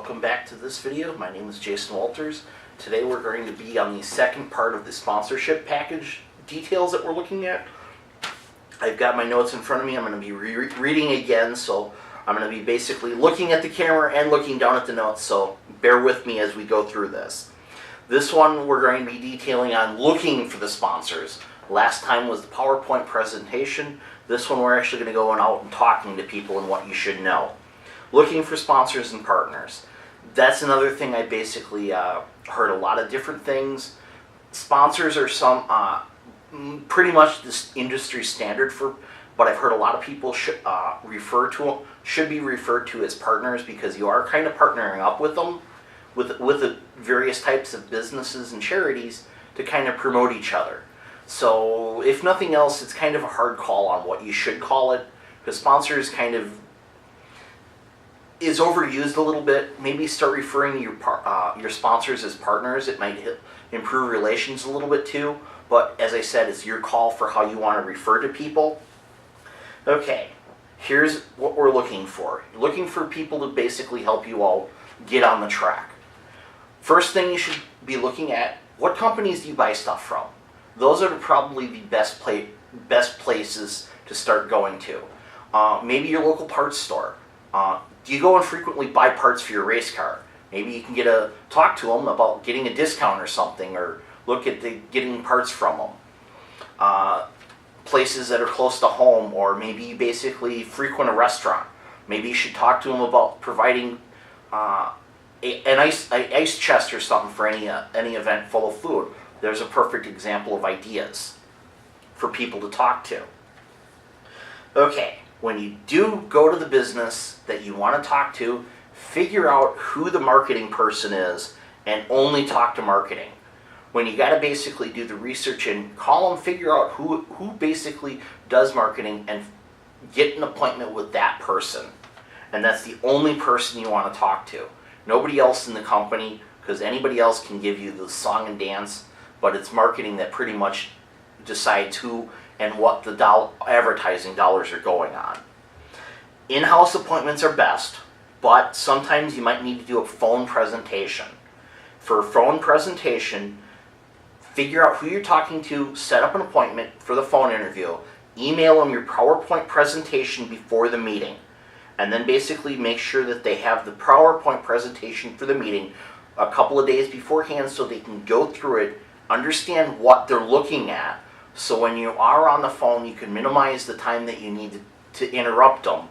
Welcome back to this video. My name is Jason Walters. Today we're going to be on the second part of the sponsorship package details that we're looking at. I've got my notes in front of me. I'm going to be reading again, so I'm going to be basically looking at the camera and looking down at the notes, so bear with me as we go through this. This one we're going to be detailing on looking for the sponsors. Last time was the PowerPoint presentation. This one we're actually going to go out and talking to people and what you should know. Looking for sponsors and partners. That's another thing I basically heard a lot of different things. Sponsors are some pretty much this industry standard for, but I've heard a lot of people should be referred to as partners because you are kind of partnering up with them, with the various types of businesses and charities to kind of promote each other. So if nothing else, it's kind of a hard call on what you should call it, because sponsors kind of is overused a little bit. Maybe start referring to your sponsors as partners. It might improve relations a little bit too, but as I said, it's your call for how you want to refer to people. Okay, here's what we're looking for. You're looking for people to basically help you all get on the track. First thing you should be looking at, what companies do you buy stuff from? Those are probably the best places to start going to. Maybe your local parts store. Do you go and frequently buy parts for your race car? Maybe you can talk to them about getting a discount or something, or look at getting parts from them. Places that are close to home, or maybe you basically frequent a restaurant. Maybe you should talk to them about providing an ice chest or something for any event full of food. There's a perfect example of ideas for people to talk to. Okay. When you do go to the business that you want to talk to, figure out who the marketing person is and only talk to marketing. When you got to basically do the research and call them, figure out who basically does marketing and get an appointment with that person. And that's the only person you want to talk to. Nobody else in the company, because anybody else can give you the song and dance, but it's marketing that pretty much decides who and what the advertising dollars are going on. In-house appointments are best, but sometimes you might need to do a phone presentation. For a phone presentation, figure out who you're talking to, set up an appointment for the phone interview, email them your PowerPoint presentation before the meeting, and then basically make sure that they have the PowerPoint presentation for the meeting a couple of days beforehand so they can go through it, understand what they're looking at, so when you are on the phone, you can minimize the time that you need to interrupt them.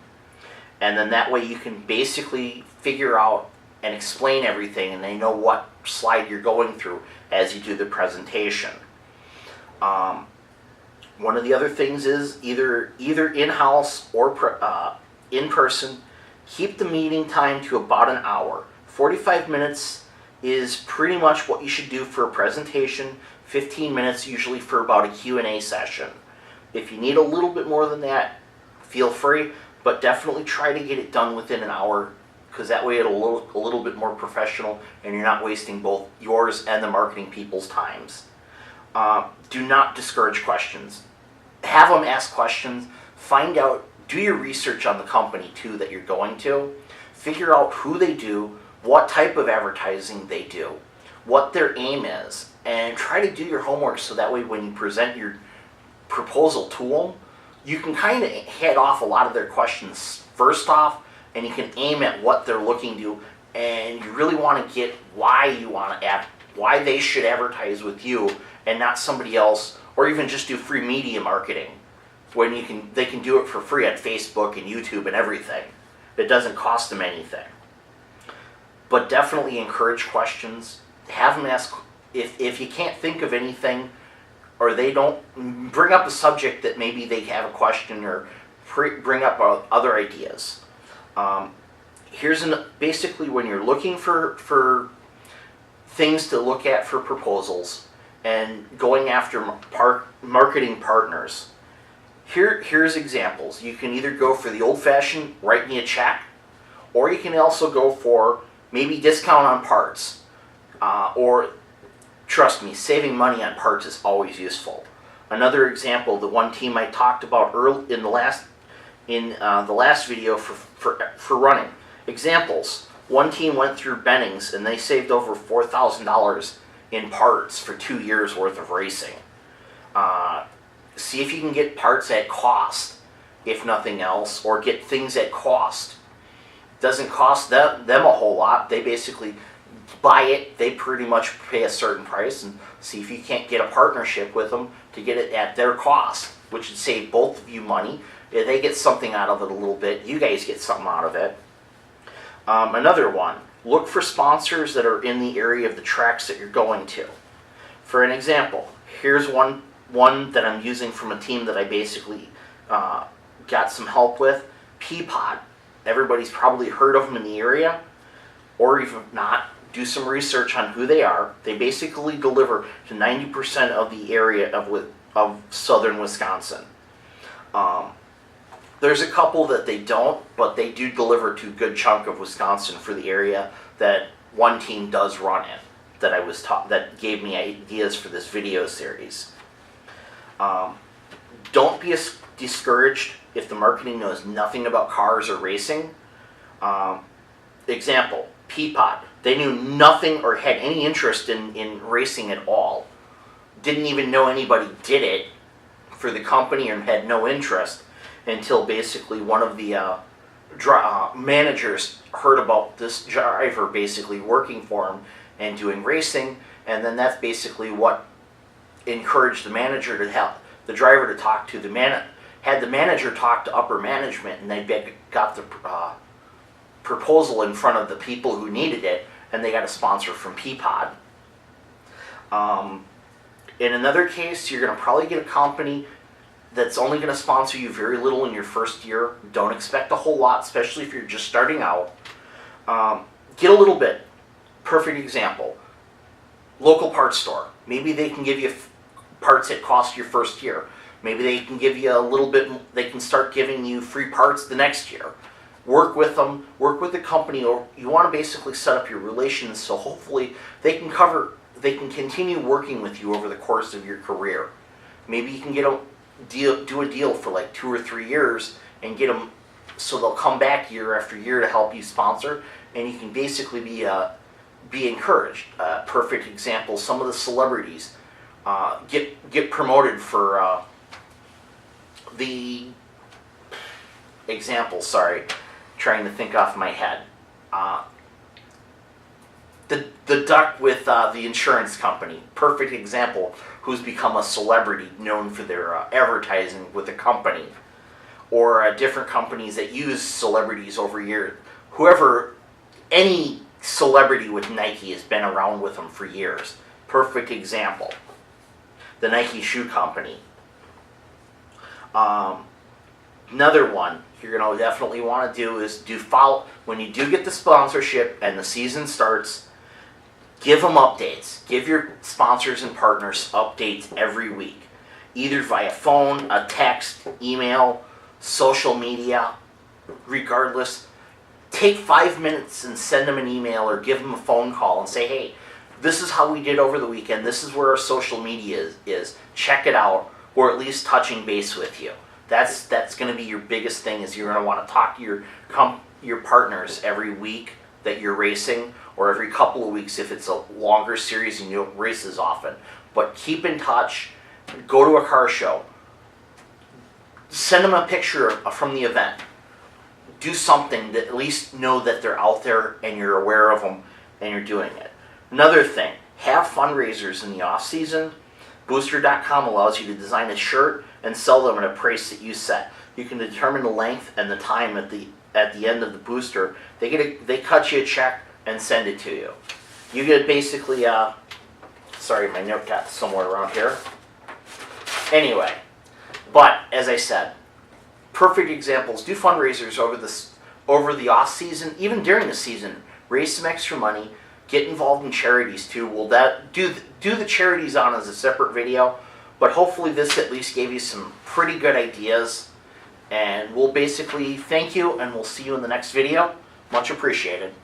And then that way you can basically figure out and explain everything, and they know what slide you're going through as you do the presentation. One of the other things is either in-house or in-person, keep the meeting time to about an hour. 45 minutes is pretty much what you should do for a presentation. 15 minutes usually for about a Q&A session. If you need a little bit more than that, feel free, but definitely try to get it done within an hour, because that way it'll look a little bit more professional and you're not wasting both yours and the marketing people's times. Do not discourage questions. Have them ask questions. Find out, do your research on the company too that you're going to. Figure out who they do, what type of advertising they do, what their aim is, and try to do your homework so that way when you present your proposal to them, you can kind of head off a lot of their questions first off, and you can aim at what they're looking to, and you really want to get why they should advertise with you and not somebody else, or even just do free media marketing when they can do it for free on Facebook and YouTube and everything. It doesn't cost them anything. But definitely encourage questions. Have them ask. If you can't think of anything, or they don't bring up a subject that maybe they have a question, or bring up other ideas. Basically when you're looking for things to look at for proposals and going after marketing partners, here's examples. You can either go for the old-fashioned write me a check, or you can also go for maybe discount on parts, or trust me, saving money on parts is always useful. Another example, the one team I talked about early in the last video for running. Examples: One team went through Bennings and they saved over $4,000 in parts for 2 years worth of racing. See if you can get parts at cost, if nothing else, or get things at cost. Doesn't cost them a whole lot. They basically buy it, they pretty much pay a certain price, and see if you can't get a partnership with them to get it at their cost, which would save both of you money. They get something out of it a little bit, you guys get something out of it. Another one, look for sponsors that are in the area of the tracks that you're going to. For an example, here's one that I'm using from a team that I basically got some help with, Peapod. Everybody's probably heard of them in the area, or if not, do some research on who they are. They basically deliver to 90% of the area of southern Wisconsin. There's a couple that they don't, but they do deliver to a good chunk of Wisconsin for the area that one team does run in, that I was taught, that gave me ideas for this video series. Don't be discouraged if the marketing knows nothing about cars or racing. Example, Peapod. They knew nothing or had any interest in racing at all. Didn't even know anybody did it for the company and had no interest until basically one of the managers heard about this driver basically working for him and doing racing, and then that's basically what encouraged the manager to help the driver to talk to the had the manager talk to upper management, and they got the proposal in front of the people who needed it, and they got a sponsor from Peapod. In another case, you're going to probably get a company that's only going to sponsor you very little in your first year. Don't expect a whole lot, especially if you're just starting out. Get a little bit. Perfect example. Local parts store. Maybe they can give you parts at cost your first year. Maybe they can give you a little bit, they can start giving you free parts the next year. Work with them, work with the company, or you want to basically set up your relations so hopefully they can continue working with you over the course of your career. Maybe you can do a deal for like 2 or 3 years and get them so they'll come back year after year to help you sponsor, and you can basically be encouraged. Perfect example, some of the celebrities get promoted for the example, sorry, trying to think off my head. The duck with the insurance company, perfect example, who's become a celebrity known for their advertising with the company. Or different companies that use celebrities over years. Any celebrity with Nike has been around with them for years. Perfect example. The Nike shoe company. Another one you're going to definitely want to do is follow when you do get the sponsorship and the season starts. Give them updates. Give your sponsors and partners updates every week, either via phone, a text, email, social media. Regardless, take 5 minutes and send them an email or give them a phone call and say, hey, this is how we did over the weekend. This is where our social media is. Check it out, or at least touching base with you. That's going to be your biggest thing, is you're going to want to talk to your partners every week that you're racing, or every couple of weeks if it's a longer series and you don't race as often. But keep in touch. Go to a car show. Send them a picture from the event. Do something that at least know that they're out there and you're aware of them and you're doing it. Another thing, have fundraisers in the off season. Booster.com allows you to design a shirt and sell them at a price that you set. You can determine the length and the time at the end of the booster. They cut you a check and send it to you. You get basically sorry, my note got somewhere around here. Anyway, but as I said, perfect examples. Do fundraisers over the off season, even during the season. Raise some extra money. Get involved in charities too. We'll do the charities on as a separate video, but hopefully this at least gave you some pretty good ideas. And we'll basically thank you, and we'll see you in the next video. Much appreciated.